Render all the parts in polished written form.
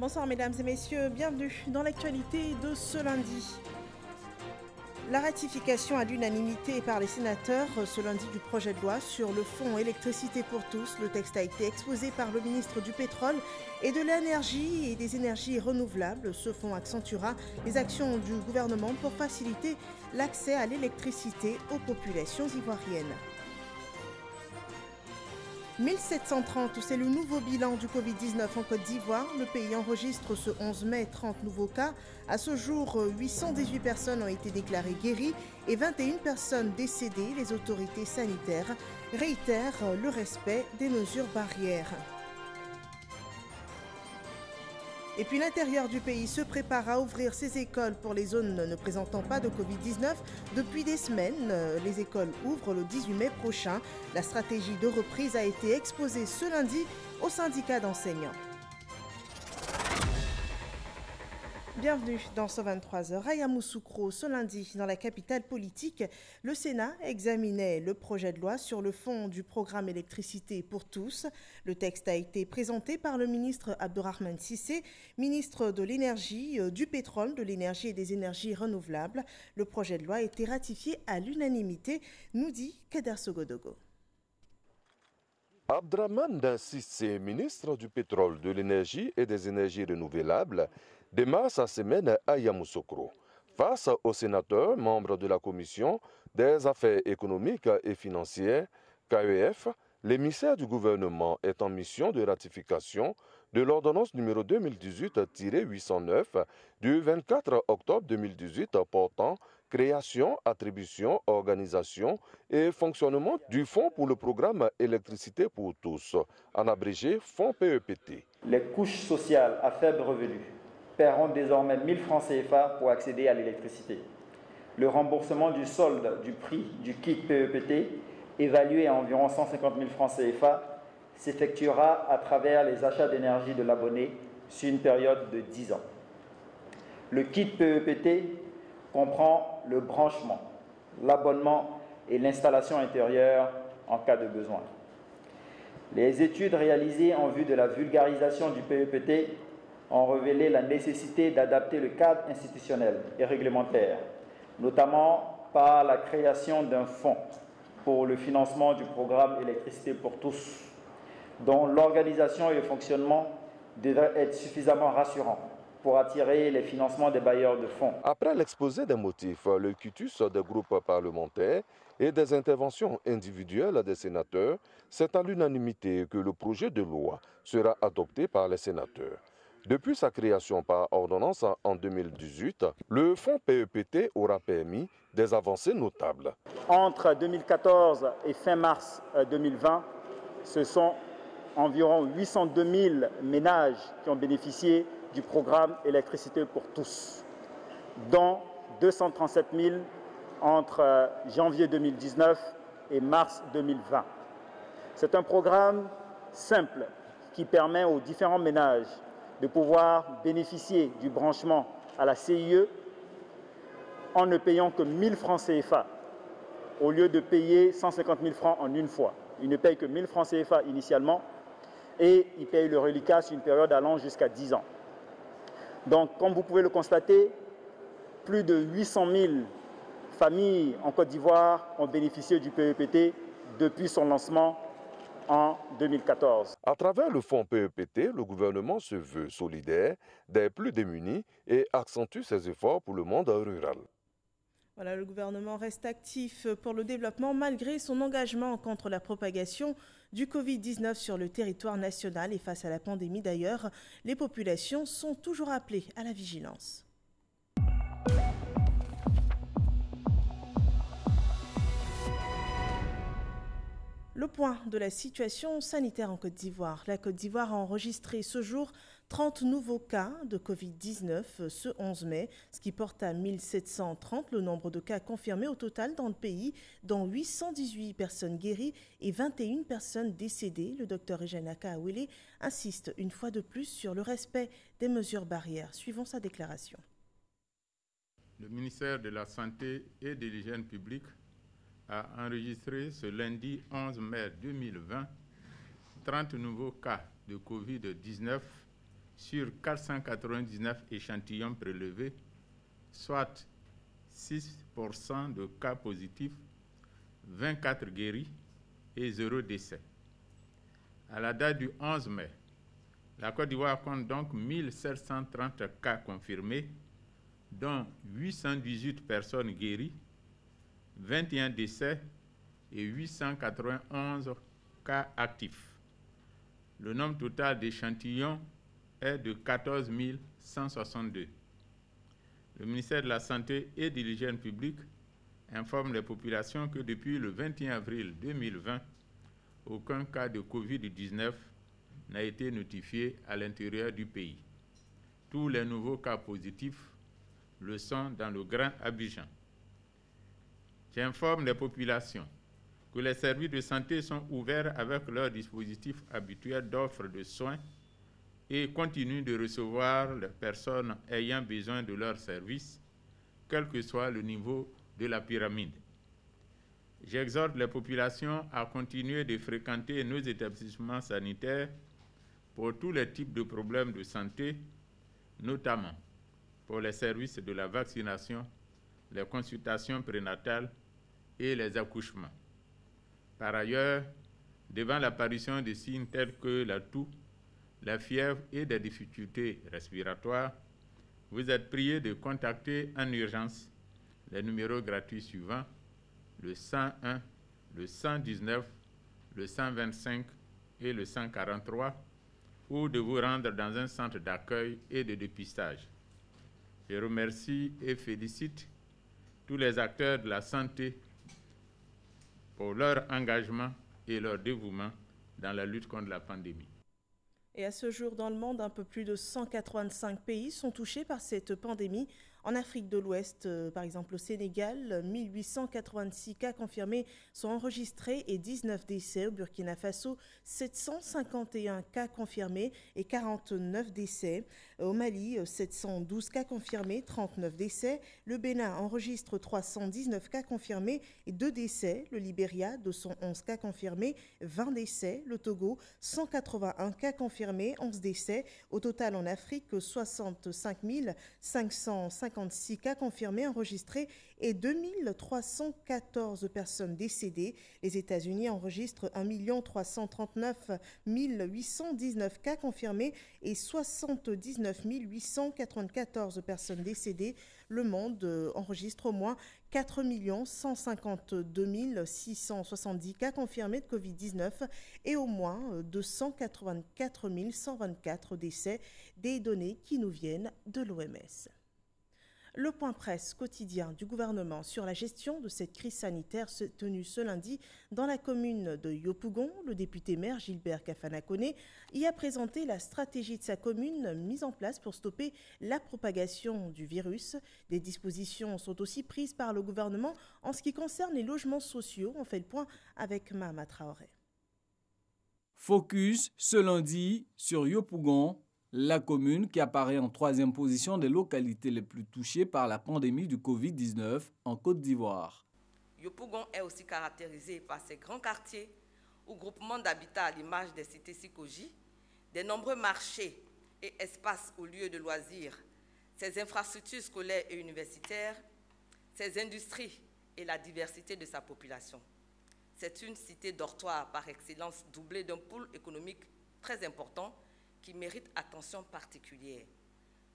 Bonsoir mesdames et messieurs, bienvenue dans l'actualité de ce lundi. La ratification à l'unanimité par les sénateurs ce lundi du projet de loi sur le fonds électricité pour tous. Le texte a été exposé par le ministre du Pétrole et de l'Énergie et des énergies renouvelables. Ce fonds accentuera les actions du gouvernement pour faciliter l'accès à l'électricité aux populations ivoiriennes. 1730, c'est le nouveau bilan du Covid-19 en Côte d'Ivoire. Le pays enregistre ce 11 mai 30 nouveaux cas. À ce jour, 818 personnes ont été déclarées guéries et 21 personnes décédées. Les autorités sanitaires réitèrent le respect des mesures barrières. Et puis l'intérieur du pays se prépare à ouvrir ses écoles pour les zones ne présentant pas de Covid-19. Depuis des semaines, les écoles ouvrent le 18 mai prochain. La stratégie de reprise a été exposée ce lundi au syndicat d'enseignants. Bienvenue dans ce 23h. À Yamoussoukro, ce lundi, dans la capitale politique, le Sénat examinait le projet de loi sur le fond du programme électricité pour tous. Le texte a été présenté par le ministre Abdourahmane Cissé, ministre de l'Énergie, du Pétrole, de l'Énergie et des énergies renouvelables. Le projet de loi a été ratifié à l'unanimité, nous dit Kader Sogodogo. Abdourahmane Cissé, ministre du Pétrole, de l'Énergie et des énergies renouvelables, démarre sa semaine à Yamoussoukro. Face aux sénateurs, membres de la Commission des affaires économiques et financières, KEF, l'émissaire du gouvernement est en mission de ratification de l'ordonnance numéro 2018-809 du 24 octobre 2018 portant création, attribution, organisation et fonctionnement du Fonds pour le programme électricité pour tous, en abrégé Fonds PEPT. Les couches sociales à faible revenu paieront désormais 1 000 francs CFA pour accéder à l'électricité. Le remboursement du solde du prix du kit PEPT, évalué à environ 150 000 francs CFA, s'effectuera à travers les achats d'énergie de l'abonné sur une période de 10 ans. Le kit PEPT comprend le branchement, l'abonnement et l'installation intérieure en cas de besoin. Les études réalisées en vue de la vulgarisation du PEPT ont révélé la nécessité d'adapter le cadre institutionnel et réglementaire, notamment par la création d'un fonds pour le financement du programme électricité pour tous, dont l'organisation et le fonctionnement devraient être suffisamment rassurants pour attirer les financements des bailleurs de fonds. Après l'exposé des motifs, le quitus des groupes parlementaires et des interventions individuelles des sénateurs, c'est à l'unanimité que le projet de loi sera adopté par les sénateurs. Depuis sa création par ordonnance en 2018, le fonds PEPT aura permis des avancées notables. Entre 2014 et fin mars 2020, ce sont environ 802 000 ménages qui ont bénéficié du programme électricité pour tous, dont 237 000 entre janvier 2019 et mars 2020. C'est un programme simple qui permet aux différents ménages de pouvoir bénéficier du branchement à la CIE en ne payant que 1 000 francs CFA au lieu de payer 150 000 francs en une fois. Ils ne payent que 1 000 francs CFA initialement et ils payent le reliquat sur une période allant jusqu'à 10 ans. Donc, comme vous pouvez le constater, plus de 800 000 familles en Côte d'Ivoire ont bénéficié du PEPT depuis son lancement en 2014. À travers le fonds PEPT, le gouvernement se veut solidaire des plus démunis et accentue ses efforts pour le monde rural. Voilà, le gouvernement reste actif pour le développement malgré son engagement contre la propagation du Covid-19 sur le territoire national et face à la pandémie d'ailleurs, les populations sont toujours appelées à la vigilance. Le point de la situation sanitaire en Côte d'Ivoire. La Côte d'Ivoire a enregistré ce jour 30 nouveaux cas de Covid-19 ce 11 mai, ce qui porte à 1730 le nombre de cas confirmés au total dans le pays, dont 818 personnes guéries et 21 personnes décédées. Le docteur Ejanaka Awele insiste une fois de plus sur le respect des mesures barrières. Suivons sa déclaration. Le ministère de la Santé et de l'Hygiène publique a enregistré ce lundi 11 mai 2020 30 nouveaux cas de Covid-19 sur 499 échantillons prélevés, soit 6% de cas positifs, 24 guéris et 0 décès. À la date du 11 mai, la Côte d'Ivoire compte donc 1730 cas confirmés, dont 818 personnes guéries, 21 décès et 891 cas actifs. Le nombre total d'échantillons est de 14 162. Le ministère de la Santé et de l'Hygiène publique informe les populations que depuis le 21 avril 2020, aucun cas de Covid-19 n'a été notifié à l'intérieur du pays. Tous les nouveaux cas positifs le sont dans le Grand Abidjan. J'informe les populations que les services de santé sont ouverts avec leur dispositif habituel d'offre de soins et continuent de recevoir les personnes ayant besoin de leurs services, quel que soit le niveau de la pyramide. J'exhorte les populations à continuer de fréquenter nos établissements sanitaires pour tous les types de problèmes de santé, notamment pour les services de la vaccination, les consultations prénatales et les accouchements. Par ailleurs, devant l'apparition de signes tels que la toux, la fièvre et des difficultés respiratoires, vous êtes priés de contacter en urgence les numéros gratuits suivants, le 101, le 119, le 125 et le 143, ou de vous rendre dans un centre d'accueil et de dépistage. Je remercie et félicite tous les acteurs de la santé pour leur engagement et leur dévouement dans la lutte contre la pandémie. Et à ce jour, dans le monde, un peu plus de 185 pays sont touchés par cette pandémie. En Afrique de l'Ouest, par exemple au Sénégal, 1886 cas confirmés sont enregistrés et 19 décès. Au Burkina Faso, 751 cas confirmés et 49 décès. Au Mali, 712 cas confirmés, 39 décès. Le Bénin enregistre 319 cas confirmés et 2 décès. Le Libéria, 211 cas confirmés, 20 décès. Le Togo, 181 cas confirmés, 11 décès. Au total en Afrique, 65 556 cas confirmés enregistrés et 2314 personnes décédées. Les États-Unis enregistrent 1 339 819 cas confirmés et 79 894 personnes décédées. Le monde enregistre au moins 4 152 670 cas confirmés de Covid-19 et au moins 284 124 décès, des données qui nous viennent de l'OMS. Le point presse quotidien du gouvernement sur la gestion de cette crise sanitaire s'est tenu ce lundi dans la commune de Yopougon. Le député-maire Gilbert Kafana-Koné y a présenté la stratégie de sa commune mise en place pour stopper la propagation du virus. Des dispositions sont aussi prises par le gouvernement en ce qui concerne les logements sociaux. On fait le point avec Mahama Traoré. Focus ce lundi sur Yopougon, la commune qui apparaît en 3e position des localités les plus touchées par la pandémie du Covid-19 en Côte d'Ivoire. Yopougon est aussi caractérisé par ses grands quartiers ou groupements d'habitat à l'image des cités Sikoji, des nombreux marchés et espaces ou lieux de loisirs, ses infrastructures scolaires et universitaires, ses industries et la diversité de sa population. C'est une cité dortoir par excellence doublée d'un pôle économique très important qui mérite attention particulière.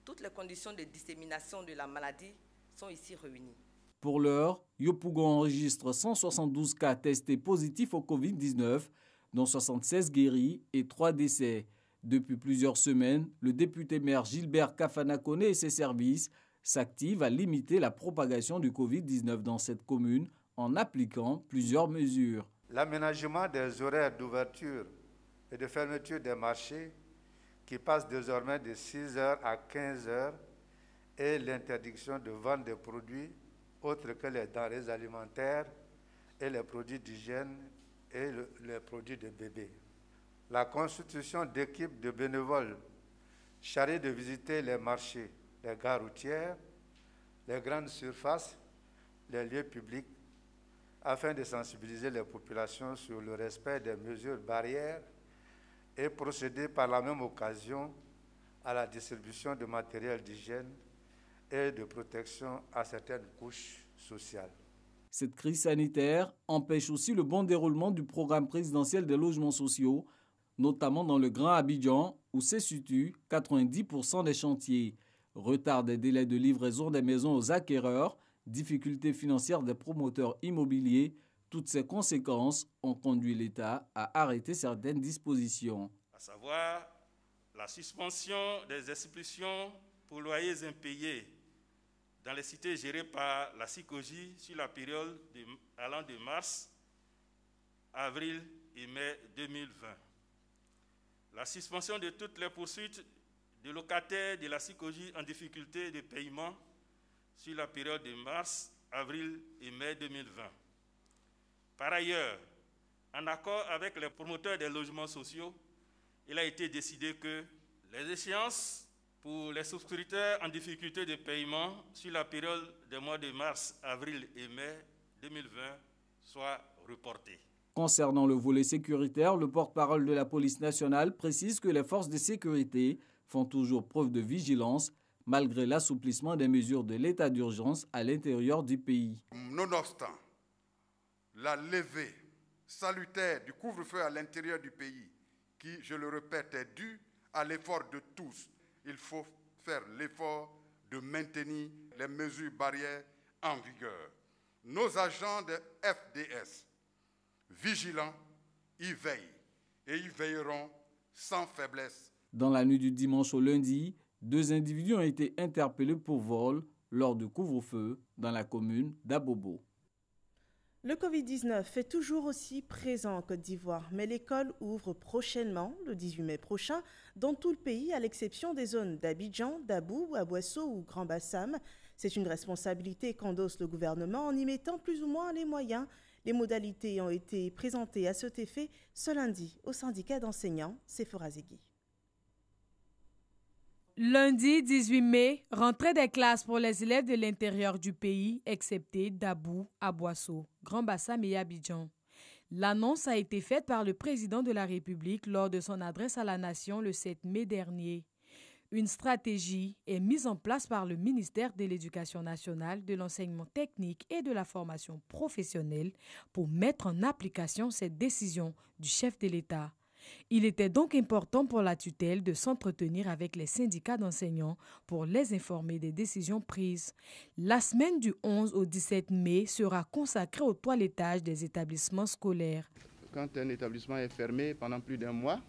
Toutes les conditions de dissémination de la maladie sont ici réunies. Pour l'heure, Yopougon enregistre 172 cas testés positifs au Covid-19, dont 76 guéris et 3 décès. Depuis plusieurs semaines, le député-maire Gilbert Kafana-Koné et ses services s'activent à limiter la propagation du Covid-19 dans cette commune en appliquant plusieurs mesures. L'aménagement des horaires d'ouverture et de fermeture des marchés qui passe désormais de 6h à 15h et l'interdiction de vente des produits autres que les denrées alimentaires et les produits d'hygiène et les produits de bébé. La constitution d'équipes de bénévoles chargées de visiter les marchés, les gares routières, les grandes surfaces, les lieux publics, afin de sensibiliser les populations sur le respect des mesures barrières et procéder par la même occasion à la distribution de matériel d'hygiène et de protection à certaines couches sociales. Cette crise sanitaire empêche aussi le bon déroulement du programme présidentiel des logements sociaux, notamment dans le Grand Abidjan, où se situent 90% des chantiers. Retard des délais de livraison des maisons aux acquéreurs, difficultés financières des promoteurs immobiliers, toutes ces conséquences ont conduit l'État à arrêter certaines dispositions. À savoir la suspension des expulsions pour loyers impayés dans les cités gérées par la SICOGI sur la période allant de mars, avril et mai 2020. La suspension de toutes les poursuites de locataires de la SICOGI en difficulté de paiement sur la période de mars, avril et mai 2020. Par ailleurs, en accord avec les promoteurs des logements sociaux, il a été décidé que les échéances pour les souscripteurs en difficulté de paiement sur la période des mois de mars, avril et mai 2020 soient reportées. Concernant le volet sécuritaire, le porte-parole de la police nationale précise que les forces de sécurité font toujours preuve de vigilance malgré l'assouplissement des mesures de l'état d'urgence à l'intérieur du pays. Nonobstant la levée salutaire du couvre-feu à l'intérieur du pays, qui, je le répète, est due à l'effort de tous, il faut faire l'effort de maintenir les mesures barrières en vigueur. Nos agents de FDS, vigilants, y veillent et y veilleront sans faiblesse. Dans la nuit du dimanche au lundi, 2 individus ont été interpellés pour vol lors du couvre-feu dans la commune d'Abobo. Le Covid-19 est toujours aussi présent en Côte d'Ivoire, mais l'école ouvre prochainement, le 18 mai prochain, dans tout le pays, à l'exception des zones d'Abidjan, d'Abou, Abosso ou Grand Bassam. C'est une responsabilité qu'endosse le gouvernement en y mettant plus ou moins les moyens. Les modalités ont été présentées à cet effet ce lundi au syndicat d'enseignants Sephora Zegui. Lundi 18 mai, rentrée des classes pour les élèves de l'intérieur du pays, excepté Dabou, Abosso, Grand Bassam et Abidjan. L'annonce a été faite par le président de la République lors de son adresse à la nation le 7 mai dernier. Une stratégie est mise en place par le ministère de l'Éducation nationale, de l'enseignement technique et de la formation professionnelle pour mettre en application cette décision du chef de l'État. Il était donc important pour la tutelle de s'entretenir avec les syndicats d'enseignants pour les informer des décisions prises. La semaine du 11 au 17 mai sera consacrée au toilettage des établissements scolaires. Quand un établissement est fermé pendant plus d'un mois,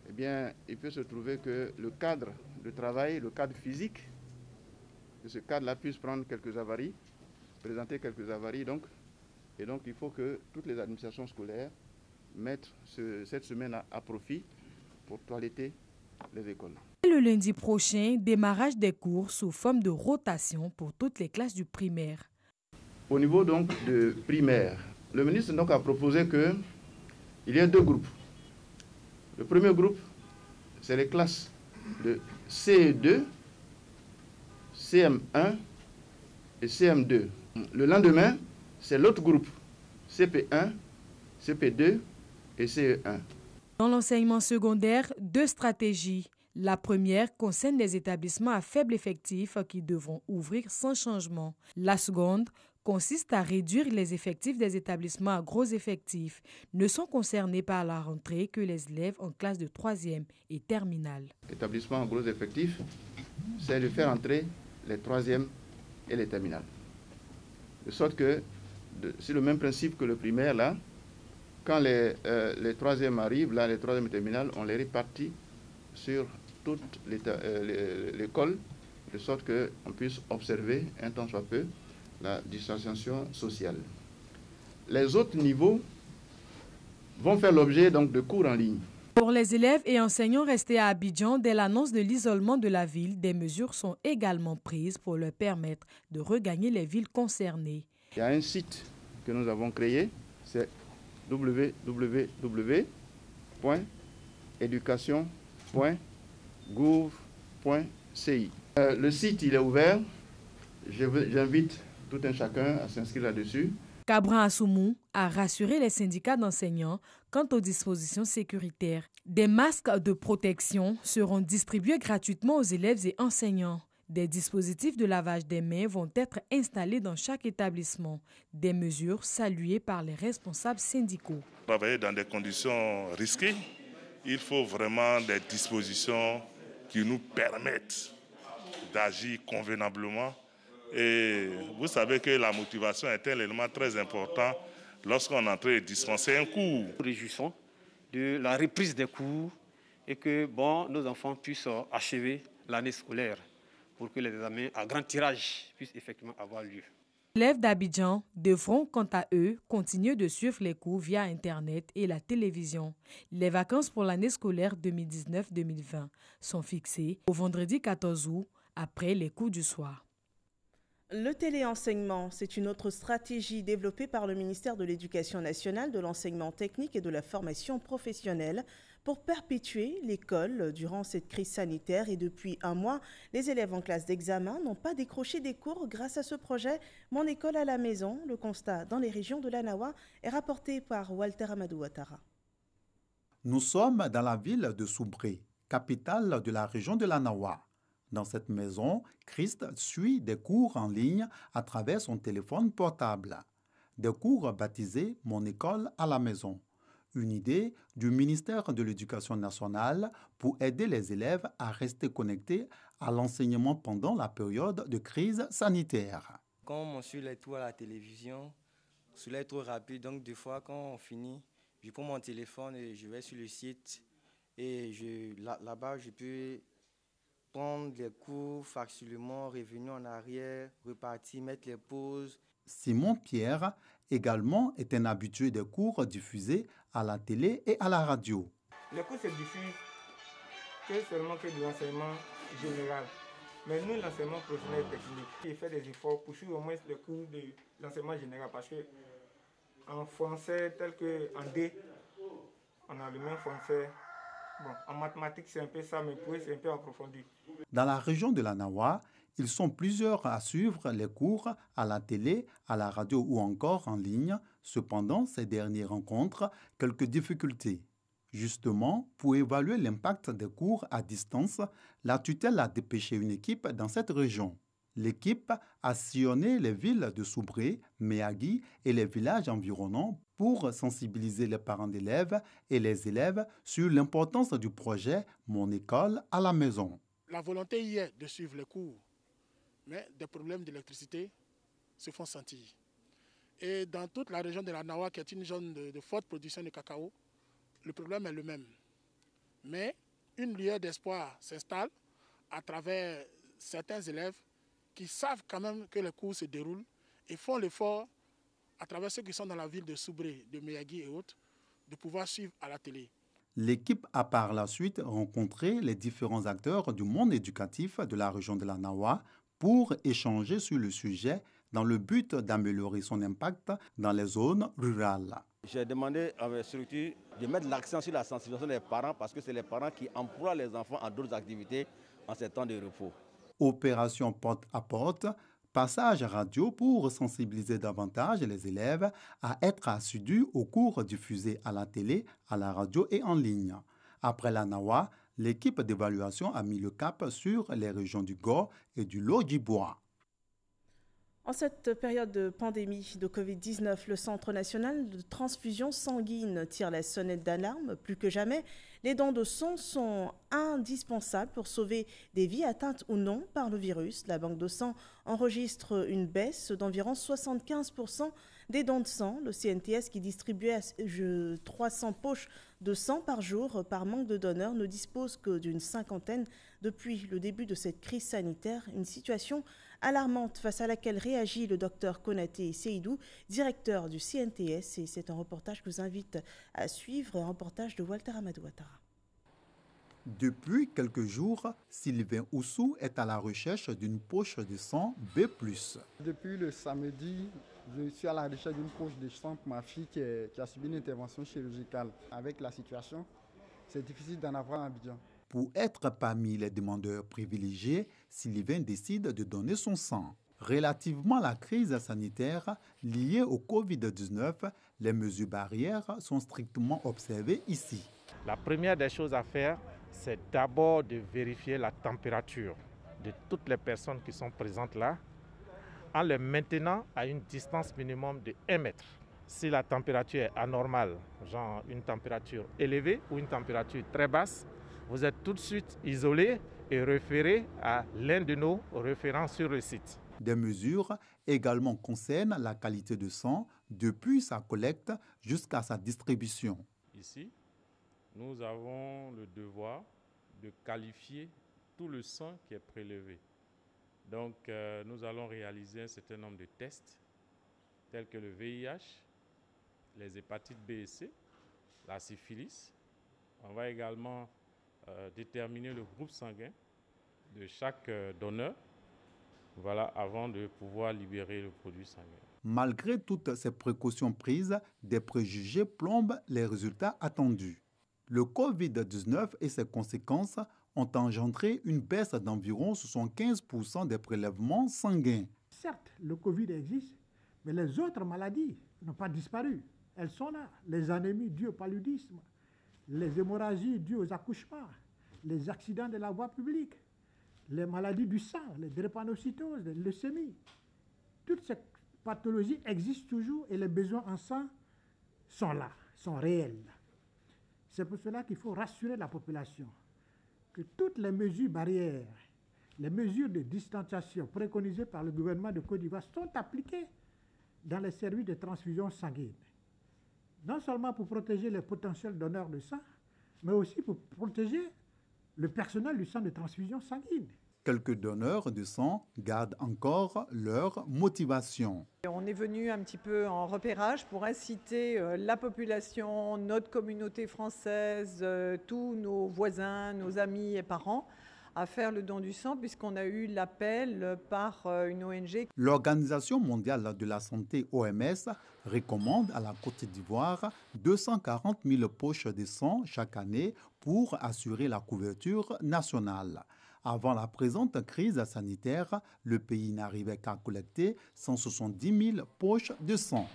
eh bien, il peut se trouver que le cadre de travail, le cadre physique, que ce cadre-là puisse prendre quelques avaries, présenter quelques avaries. Et donc, il faut que toutes les administrations scolaires mettre cette semaine à profit pour toiletter les écoles. Le lundi prochain, démarrage des cours sous forme de rotation pour toutes les classes du primaire. Au niveau donc de primaire, le ministre donc a proposé qu'il y ait 2 groupes. Le premier groupe, c'est les classes de CE2, CM1 et CM2. Le lendemain, c'est l'autre groupe, CP1, CP2 et CE1. Dans l'enseignement secondaire, 2 stratégies. La première concerne les établissements à faible effectif qui devront ouvrir sans changement. La seconde consiste à réduire les effectifs des établissements à gros effectifs. Ne sont concernés par la rentrée que les élèves en classe de 3e et terminale. L'établissement à gros effectifs, c'est de faire entrer les 3e et les terminales. De sorte que, c'est le même principe que le primaire là. Quand les 3e arrivent, là, les 3e terminales, on les répartit sur toute l'école, de sorte qu'on puisse observer, un tant soit peu, la distanciation sociale. Les autres niveaux vont faire l'objet donc de cours en ligne. Pour les élèves et enseignants restés à Abidjan, dès l'annonce de l'isolement de la ville, des mesures sont également prises pour leur permettre de regagner les villes concernées. Il y a un site que nous avons créé, c'est www.education.gouv.ci. Le site, il est ouvert. J'invite tout un chacun à s'inscrire là-dessus. Cabran Assoumou a rassuré les syndicats d'enseignants quant aux dispositions sécuritaires. Des masques de protection seront distribués gratuitement aux élèves et enseignants. Des dispositifs de lavage des mains vont être installés dans chaque établissement. Des mesures saluées par les responsables syndicaux. Travailler dans des conditions risquées, il faut vraiment des dispositions qui nous permettent d'agir convenablement. Et vous savez que la motivation est un élément très important lorsqu'on est en train de dispenser un cours. Nous nous réjouissons de la reprise des cours et que nos enfants puissent achever l'année scolaire pour que les examens à grand tirage puissent effectivement avoir lieu. Les élèves d'Abidjan devront, quant à eux, continuer de suivre les cours via Internet et la télévision. Les vacances pour l'année scolaire 2019-2020 sont fixées au vendredi 14 août, après les cours du soir. Le téléenseignement, c'est une autre stratégie développée par le ministère de l'Éducation nationale, de l'enseignement technique et de la formation professionnelle pour perpétuer l'école durant cette crise sanitaire. Et depuis un mois, les élèves en classe d'examen n'ont pas décroché des cours grâce à ce projet « Mon école à la maison ». Le constat dans les régions de l'Anawa est rapporté par Walter Amadou Ouattara. Nous sommes dans la ville de Soubré, capitale de la région de l'Anawa. Dans cette maison, Christ suit des cours en ligne à travers son téléphone portable. Des cours baptisés « Mon école à la maison ». Une idée du ministère de l'Éducation nationale pour aider les élèves à rester connectés à l'enseignement pendant la période de crise sanitaire. Quand on suit les tours à la télévision, cela est trop rapide. Donc des fois, quand on finit, je prends mon téléphone et je vais sur le site. Et là-bas, je peux prendre les cours facilement, revenir en arrière, repartir, mettre les pauses. Simon Pierre, également, est un habitué des cours diffusés à la télé et à la radio. Les cours se diffusent seulement que de l'enseignement général. Mais nous, l'enseignement professionnel et technique, il fait des efforts pour suivre au moins le cours de l'enseignement général. Parce qu'en français, tel qu'en D, on a le même français. Bon, en mathématiques, c'est un peu ça, mais pour eux, c'est un peu approfondi. Dans la région de l'Anawa, ils sont plusieurs à suivre les cours à la télé, à la radio ou encore en ligne. Cependant, ces derniers rencontrent quelques difficultés. Justement, pour évaluer l'impact des cours à distance, la tutelle a dépêché une équipe dans cette région. L'équipe a sillonné les villes de Soubré, Méagui et les villages environnants pour sensibiliser les parents d'élèves et les élèves sur l'importance du projet « Mon école à la maison ». La volonté y est de suivre les cours, mais des problèmes d'électricité se font sentir. Et dans toute la région de la Nawa, qui est une zone de forte production de cacao, le problème est le même. Mais une lueur d'espoir s'installe à travers certains élèves qui savent quand même que les cours se déroulent et font l'effort, à travers ceux qui sont dans la ville de Soubré, de Méagui et autres, de pouvoir suivre à la télé. L'équipe a par la suite rencontré les différents acteurs du monde éducatif de la région de la Nawa pour échanger sur le sujet dans le but d'améliorer son impact dans les zones rurales. J'ai demandé à mes structures de mettre l'accent sur la sensibilisation des parents parce que c'est les parents qui emploient les enfants en d'autres activités en ces temps de repos. Opération porte à porte, passage radio pour sensibiliser davantage les élèves à être assidus aux cours diffusés à la télé, à la radio et en ligne. Après la Nawa, l'équipe d'évaluation a mis le cap sur les régions du Gor et du Lodjibois. En cette période de pandémie de Covid-19, le Centre national de transfusion sanguine tire la sonnette d'alarme. Plus que jamais, les dons de sang sont indispensables pour sauver des vies atteintes ou non par le virus. La banque de sang enregistre une baisse d'environ 75% des dons de sang. Le CNTS, qui distribuait 300 poches de sang par jour par manque de donneurs, ne dispose que d'une cinquantaine depuis le début de cette crise sanitaire. Une situation alarmante face à laquelle réagit le docteur Konaté Seydou, directeur du CNTS. Et c'est un reportage que je vous invite à suivre, un reportage de Walter Amadou Ouattara. Depuis quelques jours, Sylvain Oussou est à la recherche d'une poche de sang B+. Depuis le samedi, je suis à la recherche d'une poche de sang pour ma fille qui a subi une intervention chirurgicale. Avec la situation, c'est difficile d'en avoir à Abidjan. Pour être parmi les demandeurs privilégiés, Sylvain décide de donner son sang. Relativement à la crise sanitaire liée au Covid-19, les mesures barrières sont strictement observées ici. La première des choses à faire, c'est d'abord de vérifier la température de toutes les personnes qui sont présentes là, en les maintenant à une distance minimum de 1 mètre. Si la température est anormale, genre une température élevée ou une température très basse, vous êtes tout de suite isolé et référé à l'un de nos référents sur le site. Des mesures également concernent la qualité de sang depuis sa collecte jusqu'à sa distribution. Ici, nous avons le devoir de qualifier tout le sang qui est prélevé. Donc, nous allons réaliser un certain nombre de tests tels que le VIH, les hépatites B et C, la syphilis. On va également déterminer le groupe sanguin de chaque donneur, voilà, avant de pouvoir libérer le produit sanguin. Malgré toutes ces précautions prises, des préjugés plombent les résultats attendus. Le Covid-19 et ses conséquences ont engendré une baisse d'environ 75% des prélèvements sanguins. Certes, le Covid existe, mais les autres maladies n'ont pas disparu. Elles sont là. Les anémies dues au paludisme, les hémorragies dues aux accouchements, les accidents de la voie publique, les maladies du sang, les drépanocytoses, les leucémies. Toutes ces pathologies existent toujours et les besoins en sang sont là, sont réels. C'est pour cela qu'il faut rassurer la population que toutes les mesures barrières, les mesures de distanciation préconisées par le gouvernement de Côte d'Ivoire sont appliquées dans les services de transfusion sanguine. Non seulement pour protéger les potentiels donneurs de sang, mais aussi pour protéger le personnel du centre de transfusion sanguine. Quelques donneurs de sang gardent encore leur motivation. On est venu un petit peu en repérage pour inciter la population, notre communauté française, tous nos voisins, nos amis et parents à faire le don du sang puisqu'on a eu l'appel par une ONG. L'Organisation mondiale de la santé OMS recommande à la Côte d'Ivoire 240 000 poches de sang chaque année pour assurer la couverture nationale. Avant la présente crise sanitaire, le pays n'arrivait qu'à collecter 170 000 poches de sang.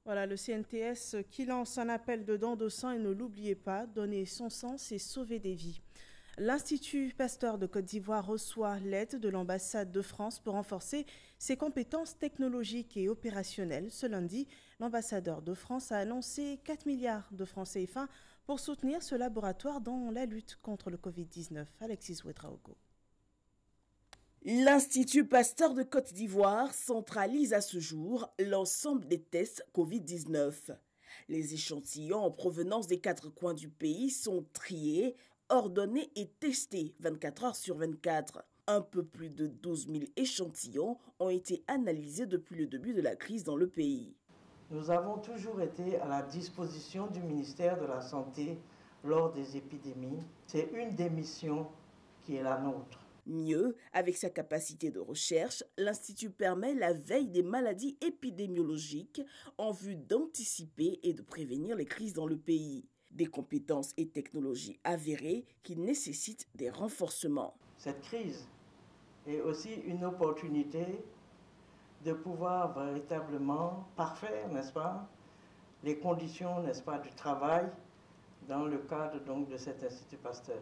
Voilà, le CNTS qui lance un appel de don de sang et ne l'oubliez pas, donner son sang, c'est sauver des vies. L'Institut Pasteur de Côte d'Ivoire reçoit l'aide de l'ambassade de France pour renforcer ses compétences technologiques et opérationnelles. Ce lundi, l'ambassadeur de France a annoncé 4 milliards de francs CFA pour soutenir ce laboratoire dans la lutte contre le Covid-19. Alexis Ouedraogo. L'Institut Pasteur de Côte d'Ivoire centralise à ce jour l'ensemble des tests Covid-19. Les échantillons en provenance des 4 coins du pays sont triés, ordonnés et testés 24 heures sur 24. Un peu plus de 12 000 échantillons ont été analysés depuis le début de la crise dans le pays. Nous avons toujours été à la disposition du ministère de la Santé lors des épidémies. C'est une des missions qui est la nôtre. Mieux, avec sa capacité de recherche, l'Institut permet la veille des maladies épidémiologiques en vue d'anticiper et de prévenir les crises dans le pays. Des compétences et technologies avérées qui nécessitent des renforcements. Cette crise est aussi une opportunité de pouvoir véritablement parfaire, n'est-ce pas, les conditions, n'est-ce pas, du travail dans le cadre donc de cet Institut Pasteur.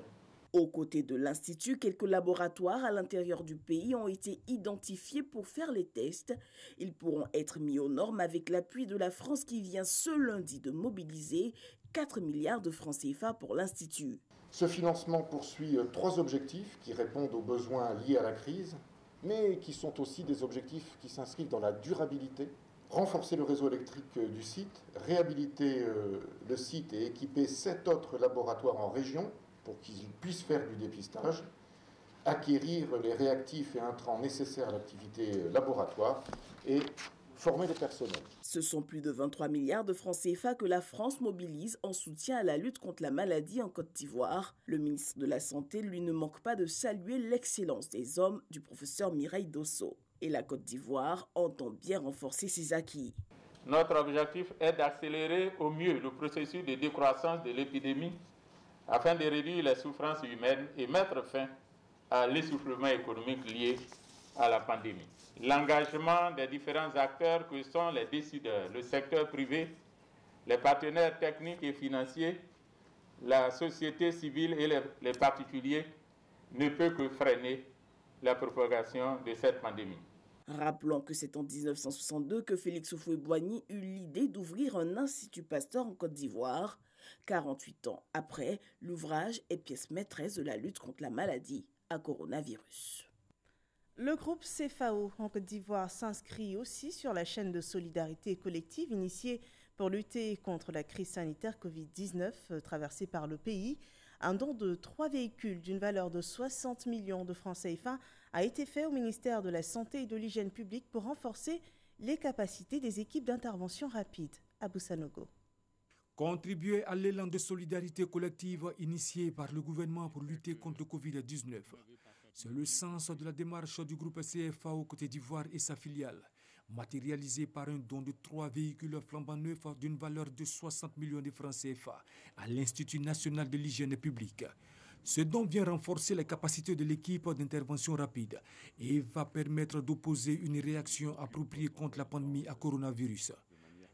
Aux côtés de l'Institut, quelques laboratoires à l'intérieur du pays ont été identifiés pour faire les tests. Ils pourront être mis aux normes avec l'appui de la France qui vient ce lundi de mobiliser 4 milliards de francs CFA pour l'Institut. Ce financement poursuit 3 objectifs qui répondent aux besoins liés à la crise, mais qui sont aussi des objectifs qui s'inscrivent dans la durabilité. Renforcer le réseau électrique du site, réhabiliter le site et équiper 7 autres laboratoires en région pour qu'ils puissent faire du dépistage, acquérir les réactifs et intrants nécessaires à l'activité laboratoire et former les personnels. Ce sont plus de 23 milliards de francs CFA que la France mobilise en soutien à la lutte contre la maladie en Côte d'Ivoire. Le ministre de la Santé, lui, ne manque pas de saluer l'excellence des hommes du professeur Mireille Dosso. Et la Côte d'Ivoire entend bien renforcer ses acquis. Notre objectif est d'accélérer au mieux le processus de décroissance de l'épidémie afin de réduire les souffrances humaines et mettre fin à l'essoufflement économique lié à la pandémie. L'engagement des différents acteurs que sont les décideurs, le secteur privé, les partenaires techniques et financiers, la société civile et les particuliers ne peut que freiner la propagation de cette pandémie. Rappelons que c'est en 1962 que Félix Houphouët-Boigny eut l'idée d'ouvrir un institut Pasteur en Côte d'Ivoire. 48 ans après, l'ouvrage est pièce maîtresse de la lutte contre la maladie à coronavirus. Le groupe CFAO en Côte d'Ivoire s'inscrit aussi sur la chaîne de solidarité collective initiée pour lutter contre la crise sanitaire Covid-19 traversée par le pays. Un don de 3 véhicules d'une valeur de 60 millions de francs CFA a été fait au ministère de la Santé et de l'Hygiène publique pour renforcer les capacités des équipes d'intervention rapide. Abou Sanogo. Contribuer à l'élan de solidarité collective initié par le gouvernement pour lutter contre le Covid-19. C'est le sens de la démarche du groupe CFAO Côte d'Ivoire et sa filiale, matérialisé par un don de 3 véhicules flambant neufs d'une valeur de 60 millions de francs CFA à l'Institut national de l'hygiène publique. Ce don vient renforcer les capacités de l'équipe d'intervention rapide et va permettre d'opposer une réaction appropriée contre la pandémie à coronavirus.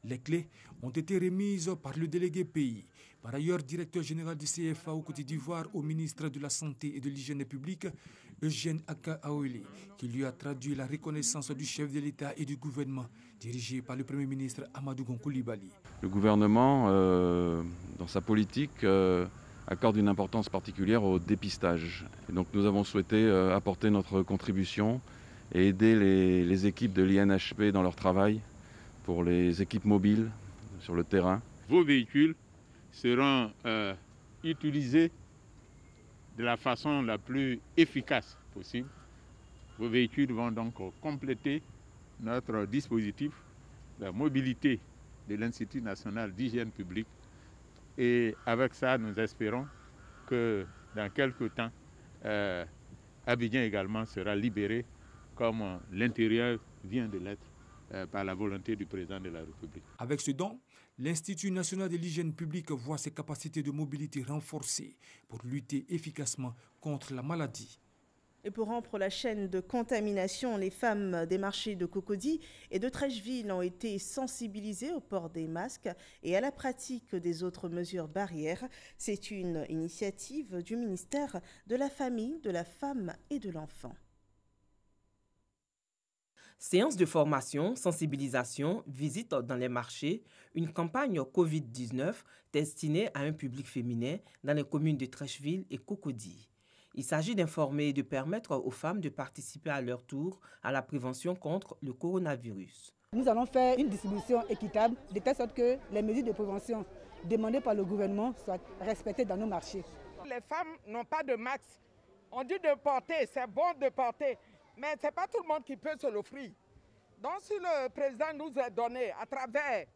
Les clés ont été remises par le délégué pays, par ailleurs directeur général du CFAO Côte d'Ivoire au ministre de la Santé et de l'Hygiène publique, Eugène Aka-Aoli, qui lui a traduit la reconnaissance du chef de l'État et du gouvernement, dirigé par le Premier ministre Amadou Gon Coulibaly. Le gouvernement, dans sa politique, accorde une importance particulière au dépistage. Et donc nous avons souhaité apporter notre contribution et aider les équipes de l'INHP dans leur travail, pour les équipes mobiles sur le terrain. Vos véhicules seront utilisés de la façon la plus efficace possible. Vos véhicules vont donc compléter notre dispositif, la mobilité de l'Institut national d'hygiène publique. Et avec ça, nous espérons que dans quelques temps, Abidjan également sera libéré comme l'intérieur vient de l'être. Par la volonté du président de la République. Avec ce don, l'Institut national de l'hygiène publique voit ses capacités de mobilité renforcées pour lutter efficacement contre la maladie. Et pour rompre la chaîne de contamination, les femmes des marchés de Cocody et de Trècheville ont été sensibilisées au port des masques et à la pratique des autres mesures barrières. C'est une initiative du ministère de la Famille, de la Femme et de l'Enfant. Séances de formation, sensibilisation, visites dans les marchés, une campagne Covid-19 destinée à un public féminin dans les communes de Trècheville et Cocody. Il s'agit d'informer et de permettre aux femmes de participer à leur tour à la prévention contre le coronavirus. Nous allons faire une distribution équitable de telle sorte que les mesures de prévention demandées par le gouvernement soient respectées dans nos marchés. Les femmes n'ont pas de masque. On dit de porter, c'est bon de porter. Mais ce n'est pas tout le monde qui peut se l'offrir. Donc si le président nous a donné à travers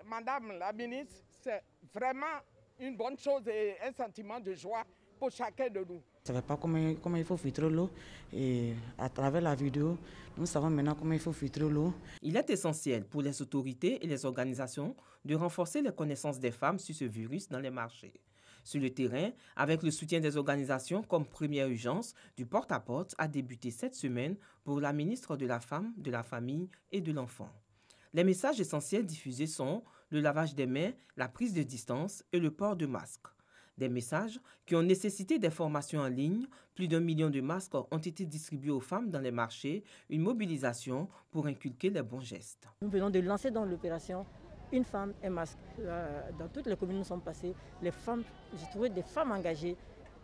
Madame la ministre, c'est vraiment une bonne chose et un sentiment de joie pour chacun de nous. Je ne savais pas comment il faut filtrer l'eau et à travers la vidéo, nous savons maintenant comment il faut filtrer l'eau. Il est essentiel pour les autorités et les organisations de renforcer les connaissances des femmes sur ce virus dans les marchés. Sur le terrain, avec le soutien des organisations comme Première Urgence, du porte-à-porte a débuté cette semaine pour la ministre de la Femme, de la Famille et de l'Enfant. Les messages essentiels diffusés sont le lavage des mains, la prise de distance et le port de masques. Des messages qui ont nécessité des formations en ligne. Plus d'1 million de masques ont été distribués aux femmes dans les marchés, une mobilisation pour inculquer les bons gestes. Nous venons de lancer dans l'opération Une femme, un masque. Dans toutes les communes où nous sommes passés, les femmes, j'ai trouvé des femmes engagées,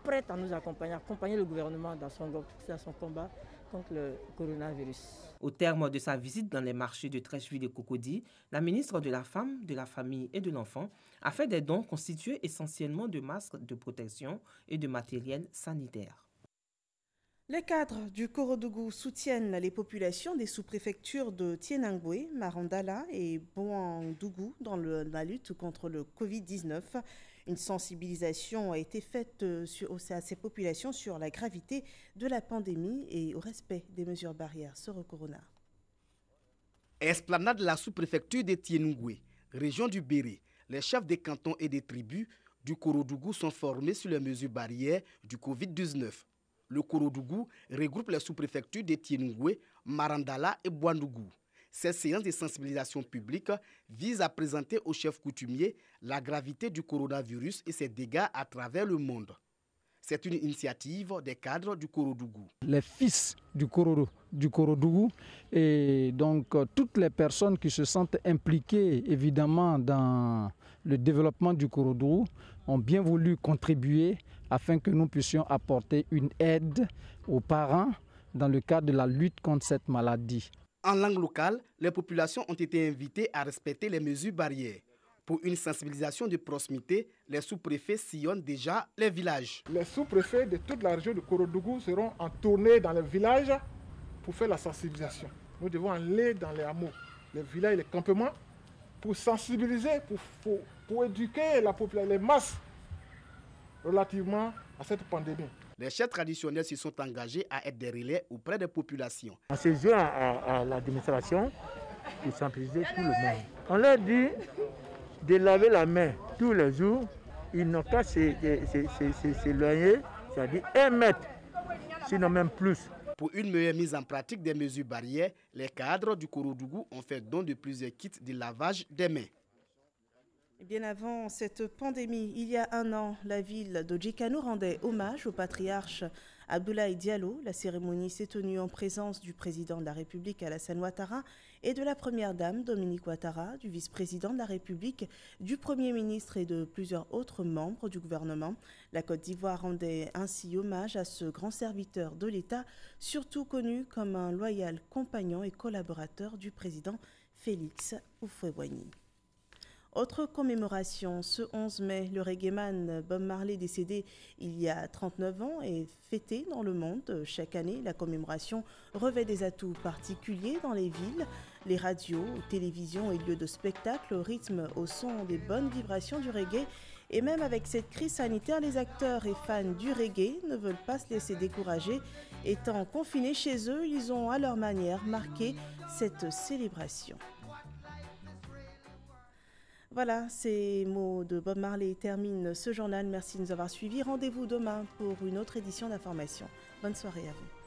prêtes à nous accompagner le gouvernement dans son combat contre le coronavirus. Au terme de sa visite dans les marchés de Trècheville et Cocody, la ministre de la Femme, de la Famille et de l'Enfant a fait des dons constitués essentiellement de masques de protection et de matériel sanitaire. Les cadres du Korodougou soutiennent les populations des sous-préfectures de Tienangwe, Marandala et Boandougou dans la lutte contre le Covid-19. Une sensibilisation a été faite à ces populations sur la gravité de la pandémie et au respect des mesures barrières. Soro Corona. Esplanade de la sous-préfecture de Tienangwe, région du Béré, les chefs des cantons et des tribus du Korodougou sont formés sur les mesures barrières du Covid-19. Le Korodougou regroupe les sous-préfectures de Tienougué, Marandala et Bouandougou. Cette séance de sensibilisation publique vise à présenter aux chefs coutumiers la gravité du coronavirus et ses dégâts à travers le monde. C'est une initiative des cadres du Korodougou. Les fils du Korodougou et donc toutes les personnes qui se sentent impliquées évidemment dans le développement du Korodougou ont bien voulu contribuer afin que nous puissions apporter une aide aux parents dans le cadre de la lutte contre cette maladie. En langue locale, les populations ont été invitées à respecter les mesures barrières. Pour une sensibilisation de proximité, les sous-préfets sillonnent déjà les villages. Les sous-préfets de toute la région de Korodougou seront en tournée dans les villages pour faire la sensibilisation. Nous devons aller dans les hameaux, les villages et les campements pour sensibiliser, pour éduquer la population, les masses relativement à cette pandémie. Les chefs traditionnels se sont engagés à être des relais auprès des populations. On se joint à l'administration pour sensibiliser tout le monde. On leur dit de laver la main tous les jours. Ils n'ont qu'à s'éloigner, c'est-à-dire 1 mètre, sinon même plus. Pour une meilleure mise en pratique des mesures barrières, les cadres du Korodougou ont fait don de plusieurs kits de lavage des mains. Bien avant cette pandémie, il y a 1 an, la ville de Djikano rendait hommage au patriarche Abdoulaye Diallo. La cérémonie s'est tenue en présence du président de la République Alassane Ouattara et de la première dame Dominique Ouattara, du vice-président de la République, du Premier ministre et de plusieurs autres membres du gouvernement. La Côte d'Ivoire rendait ainsi hommage à ce grand serviteur de l'État, surtout connu comme un loyal compagnon et collaborateur du président Félix Houphouët-Boigny. Autre commémoration, ce 11 mai, le reggaeman Bob Marley, décédé il y a 39 ans, est fêté dans le monde. Chaque année, la commémoration revêt des atouts particuliers dans les villes. Les radios, télévisions et lieux de spectacle au rythme, au son des bonnes vibrations du reggae. Et même avec cette crise sanitaire, les acteurs et fans du reggae ne veulent pas se laisser décourager. Étant confinés chez eux, ils ont à leur manière marqué cette célébration. Voilà, ces mots de Bob Marley terminent ce journal. Merci de nous avoir suivis. Rendez-vous demain pour une autre édition d'information. Bonne soirée à vous.